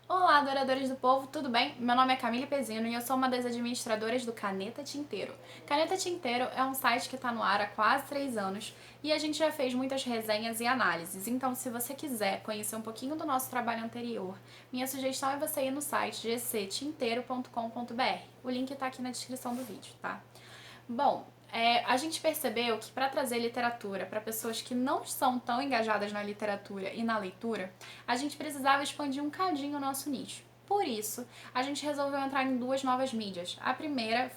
Olá, adoradores do povo, tudo bem? Meu nome é Camille Pezino e eu sou uma das administradoras do Caneta Tinteiro. Caneta Tinteiro é um site que está no ar há quase 3 anos e a gente já fez muitas resenhas e análises, então se você quiser conhecer um pouquinho do nosso trabalho anterior, minha sugestão é você ir no site gctinteiro.com.br. O link está aqui na descrição do vídeo, tá? Bom, a gente percebeu que para trazer literatura para pessoas que não são tão engajadas na literatura e na leitura, a gente precisava expandir um cadinho o nosso nicho. Por isso, a gente resolveu entrar em 2 novas mídias. A primeira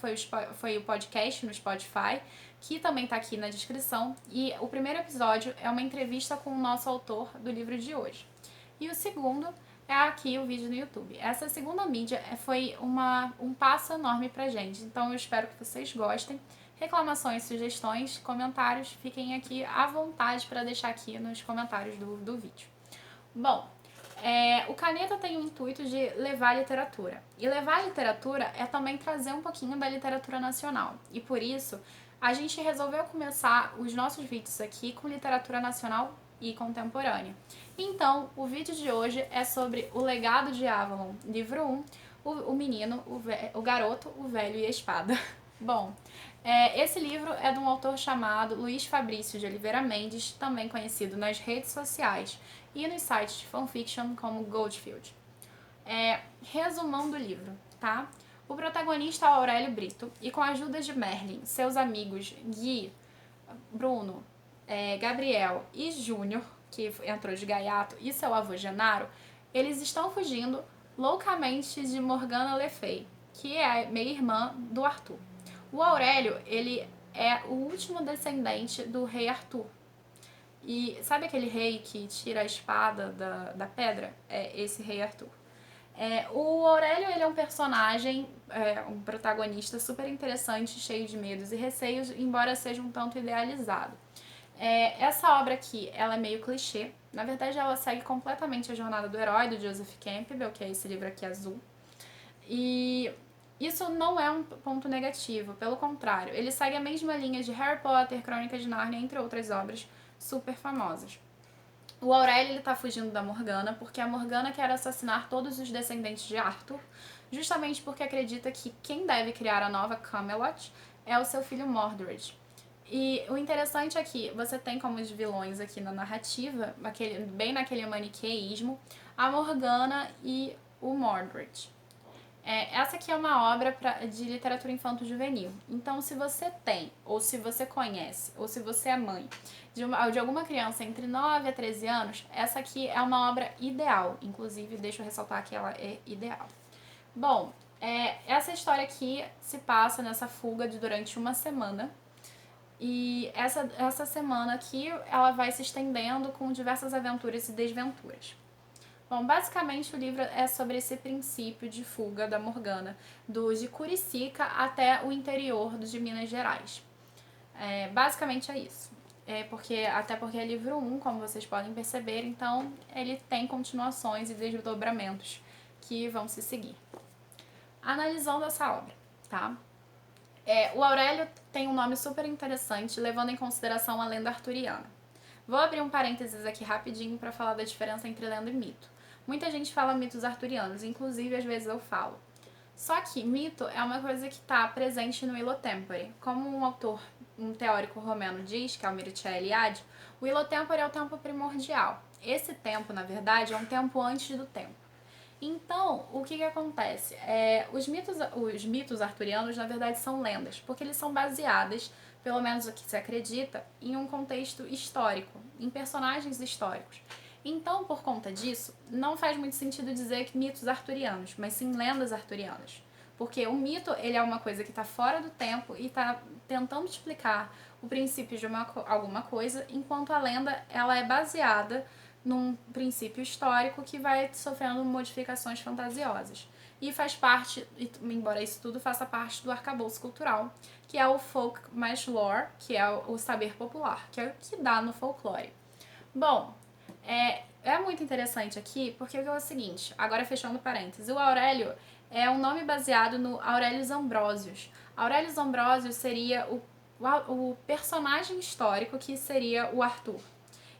foi o podcast no Spotify, que também está aqui na descrição, e o primeiro episódio é uma entrevista com o nosso autor do livro de hoje. E o segundo é aqui o vídeo no YouTube. Essa segunda mídia foi um passo enorme pra gente, então eu espero que vocês gostem. Reclamações, sugestões, comentários, fiquem aqui à vontade para deixar aqui nos comentários do vídeo. Bom, o Caneta tem o intuito de levar literatura. E levar literatura é também trazer um pouquinho da literatura nacional. E por isso, a gente resolveu começar os nossos vídeos aqui com literatura nacional e contemporânea. Então, o vídeo de hoje é sobre O Legado de Avalon, livro 1, o menino, o garoto, o velho e a espada. Bom, esse livro é de um autor chamado Luiz Fabrício de Oliveira Mendes, também conhecido nas redes sociais e nos sites de fanfiction como Goldfield. Resumão do livro, tá? O protagonista é Aurélio Brito e com a ajuda de Merlin, seus amigos Gui, Bruno, Gabriel e Júnior, que entrou de gaiato, e seu avô Genaro, eles estão fugindo loucamente de Morgana Le Fay, que é meia-irmã do Arthur. O Aurélio, ele é o último descendente do rei Arthur. E sabe aquele rei que tira a espada da pedra? É esse rei Arthur. O Aurélio, ele é um personagem, um protagonista super interessante, cheio de medos e receios, embora seja um tanto idealizado. Essa obra aqui, ela é meio clichê. Na verdade, ela segue completamente a jornada do herói, do Joseph Campbell, que é esse livro aqui azul. E isso não é um ponto negativo, pelo contrário, ele segue a mesma linha de Harry Potter, Crônicas de Nárnia, entre outras obras super famosas. O Aurélio, ele tá fugindo da Morgana, porque a Morgana quer assassinar todos os descendentes de Arthur, justamente porque acredita que quem deve criar a nova Camelot é o seu filho Mordred. E o interessante é que você tem como os vilões aqui na narrativa, bem naquele maniqueísmo, a Morgana e o Mordred. Essa aqui é uma obra de literatura infanto-juvenil. Então, se você tem, ou se você conhece, ou se você é mãe de alguma criança entre 9 a 13 anos, essa aqui é uma obra ideal. Inclusive, deixa eu ressaltar que ela é ideal. Bom, essa história aqui se passa nessa fuga durante uma semana. E essa semana aqui, ela vai se estendendo com diversas aventuras e desventuras. Bom, basicamente o livro é sobre esse princípio de fuga da Morgana, de Curicica até o interior de Minas Gerais. Basicamente é isso. Até porque é livro 1, como vocês podem perceber, então ele tem continuações e desdobramentos que vão se seguir. Analisando essa obra, tá? O Aurélio tem um nome super interessante, levando em consideração a lenda arturiana. Vou abrir um parênteses aqui rapidinho para falar da diferença entre lenda e mito. Muita gente fala mitos arturianos, inclusive às vezes eu falo. Só que mito é uma coisa que está presente no Illo Tempore. Como um teórico romeno diz, que é o Mircea Eliade, o Illo Tempore é o tempo primordial. Esse tempo, na verdade, é um tempo antes do tempo. Então, o que acontece? Os mitos arturianos, na verdade, são lendas, porque eles são baseados, pelo menos o que se acredita, em um contexto histórico, em personagens históricos. Então, por conta disso, não faz muito sentido dizer que mitos arturianos, mas sim lendas arturianas. Porque o mito, ele é uma coisa que está fora do tempo e está tentando explicar o princípio de alguma coisa, enquanto a lenda, ela é baseada num princípio histórico que vai sofrendo modificações fantasiosas. E faz parte, embora isso tudo faça parte do arcabouço cultural, que é o folk mais lore, que é o saber popular, que é o que dá no folclore. Bom, é muito interessante aqui, porque é o seguinte, agora fechando parênteses, o Aurélio é um nome baseado no Aurelius Ambrosius. Aurelius Ambrosius seria o o personagem histórico que seria o Arthur.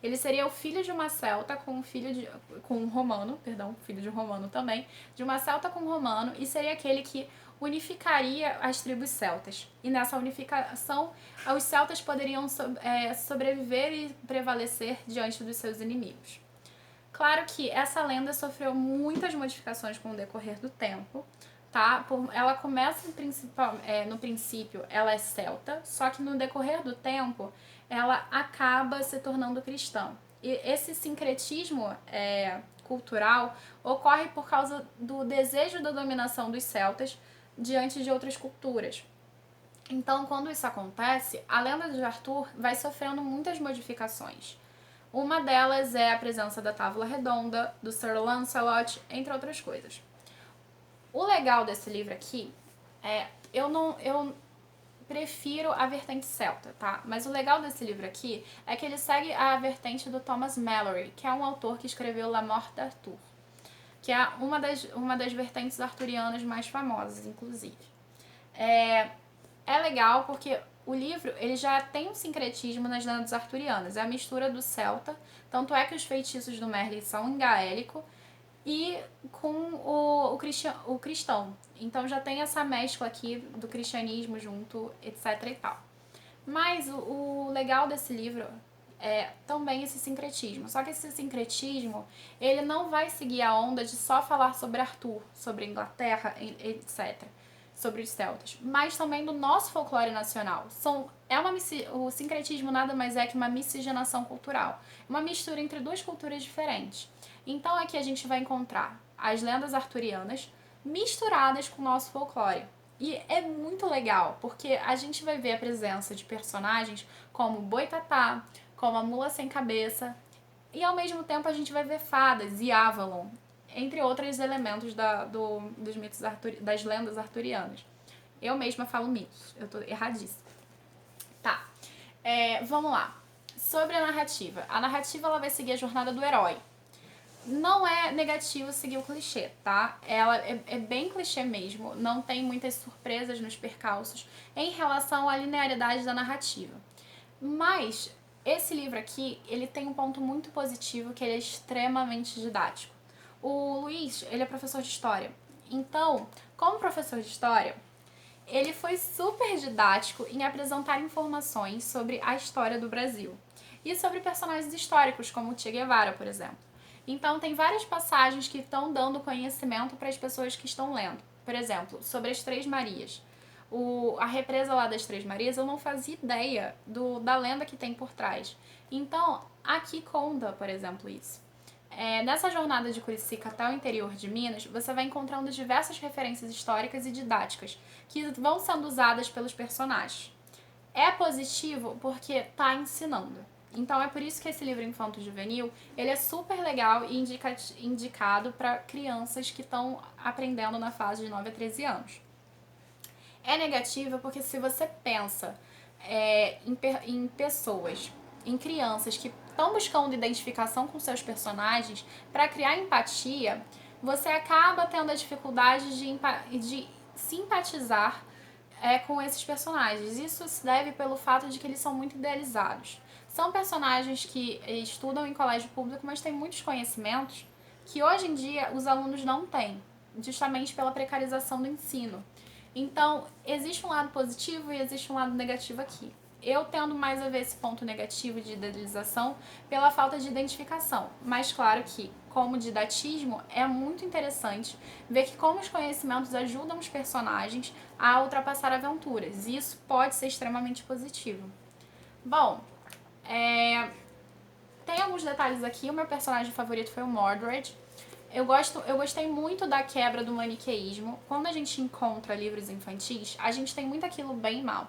Ele seria o filho de uma celta com um romano, perdão, filho de um romano também, de uma celta com um romano, e seria aquele que unificaria as tribos celtas. E nessa unificação, os celtas poderiam sobreviver e prevalecer diante dos seus inimigos. Claro que essa lenda sofreu muitas modificações com o decorrer do tempo, tá? Ela começa no princípio, ela é celta, só que no decorrer do tempo, ela acaba se tornando cristã. E esse sincretismo cultural ocorre por causa do desejo da dominação dos celtas diante de outras culturas. Então, quando isso acontece, a lenda de Arthur vai sofrendo muitas modificações. Uma delas é a presença da Távola Redonda, do Sir Lancelot, entre outras coisas. O legal desse livro aqui eu prefiro a vertente celta, tá? Mas o legal desse livro aqui é que ele segue a vertente do Thomas Malory, que é um autor que escreveu La Morte d'Arthur, que é uma das vertentes arturianas mais famosas, inclusive. É legal porque o livro ele já tem um sincretismo nas lendas arturianas, é a mistura do celta, tanto é que os feitiços do Merlin são em gaélico, e com o cristão. Então já tem essa mescla aqui do cristianismo junto, etc e tal. Mas o legal desse livro é também esse sincretismo. Só que esse sincretismo, ele não vai seguir a onda de só falar sobre Arthur, sobre a Inglaterra, etc. Sobre os celtas, mas também do nosso folclore nacional. O sincretismo nada mais é que uma miscigenação cultural, uma mistura entre duas culturas diferentes. Então aqui a gente vai encontrar as lendas arturianas misturadas com o nosso folclore. E é muito legal, porque a gente vai ver a presença de personagens como Boitatá, como a Mula Sem Cabeça, e ao mesmo tempo a gente vai ver fadas e Avalon, entre outros elementos dos mitos das lendas arturianas. Eu mesma falo mitos, eu tô erradíssima. Tá, vamos lá. Sobre a narrativa. A narrativa ela vai seguir a jornada do herói. Não é negativo seguir o clichê, tá? Ela é bem clichê mesmo, não tem muitas surpresas nos percalços em relação à linearidade da narrativa. Mas esse livro aqui, ele tem um ponto muito positivo, que ele é extremamente didático. O Luiz, ele é professor de história. Então, como professor de história, ele foi super didático em apresentar informações sobre a história do Brasil e sobre personagens históricos, como o Che Guevara, por exemplo. Então, tem várias passagens que estão dando conhecimento para as pessoas que estão lendo. Por exemplo, sobre as Três Marias. A represa lá das Três Marias, eu não fazia ideia da lenda que tem por trás. Então, aqui conta, por exemplo, isso. Nessa jornada de Curicica até o interior de Minas, você vai encontrando diversas referências históricas e didáticas que vão sendo usadas pelos personagens. É positivo porque está ensinando. Então é por isso que esse livro infanto-juvenil ele é super legal e indicado para crianças que estão aprendendo na fase de 9 a 13 anos. É negativa porque se você pensa em pessoas, em crianças que estão buscando identificação com seus personagens para criar empatia, você acaba tendo a dificuldade de simpatizar com esses personagens. Isso se deve pelo fato de que eles são muito idealizados. São personagens que estudam em colégio público, mas têm muitos conhecimentos que hoje em dia os alunos não têm, justamente pela precarização do ensino. Então, existe um lado positivo e existe um lado negativo aqui. Eu tendo mais a ver esse ponto negativo de idealização pela falta de identificação. Mas claro que, como didatismo, é muito interessante ver que como os conhecimentos ajudam os personagens a ultrapassar aventuras. E isso pode ser extremamente positivo. Bom, tem alguns detalhes aqui. O meu personagem favorito foi o Mordred. Eu gostei muito da quebra do maniqueísmo. Quando a gente encontra livros infantis, a gente tem muito aquilo bem e mal.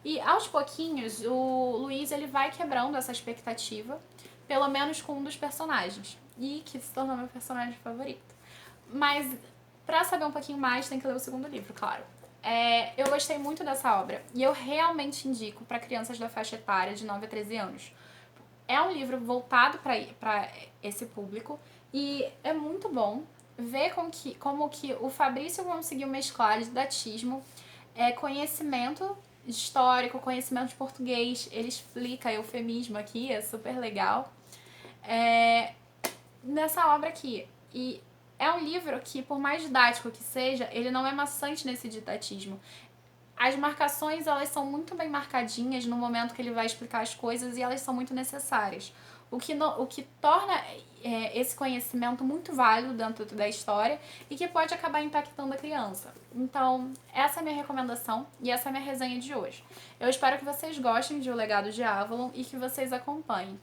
E aos pouquinhos, o Luiz ele vai quebrando essa expectativa, pelo menos com um dos personagens, e que se tornou meu personagem favorito. Mas, pra saber um pouquinho mais, tem que ler o segundo livro, claro. Eu gostei muito dessa obra, e eu realmente indico para crianças da faixa etária de 9 a 13 anos. É um livro voltado para esse público, e é muito bom ver como que o Fabrício conseguiu mesclar didatismo, conhecimento histórico, conhecimento de português, ele explica eufemismo aqui, é super legal. Nessa obra aqui. E é um livro que, por mais didático que seja, ele não é maçante nesse didatismo. As marcações, elas são muito bem marcadinhas no momento que ele vai explicar as coisas e elas são muito necessárias. O que torna esse conhecimento muito válido dentro da história e que pode acabar impactando a criança. Então, essa é a minha recomendação e essa é a minha resenha de hoje. Eu espero que vocês gostem de O Legado de Avalon e que vocês acompanhem.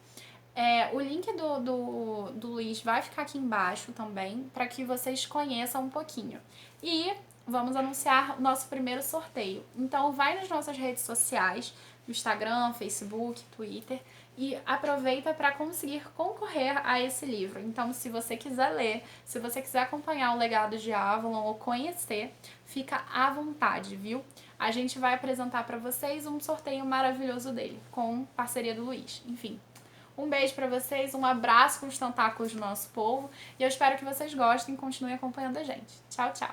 O link do Luiz vai ficar aqui embaixo também, para que vocês conheçam um pouquinho. E vamos anunciar o nosso primeiro sorteio. Então vai nas nossas redes sociais, no Instagram, Facebook, Twitter, e aproveita para conseguir concorrer a esse livro. Então, se você quiser ler, se você quiser acompanhar o Legado de Avalon ou conhecer, fica à vontade, viu? A gente vai apresentar para vocês um sorteio maravilhoso dele, com parceria do Luiz. Enfim, um beijo pra vocês, um abraço com os tentáculos do nosso povo e eu espero que vocês gostem e continuem acompanhando a gente. Tchau, tchau!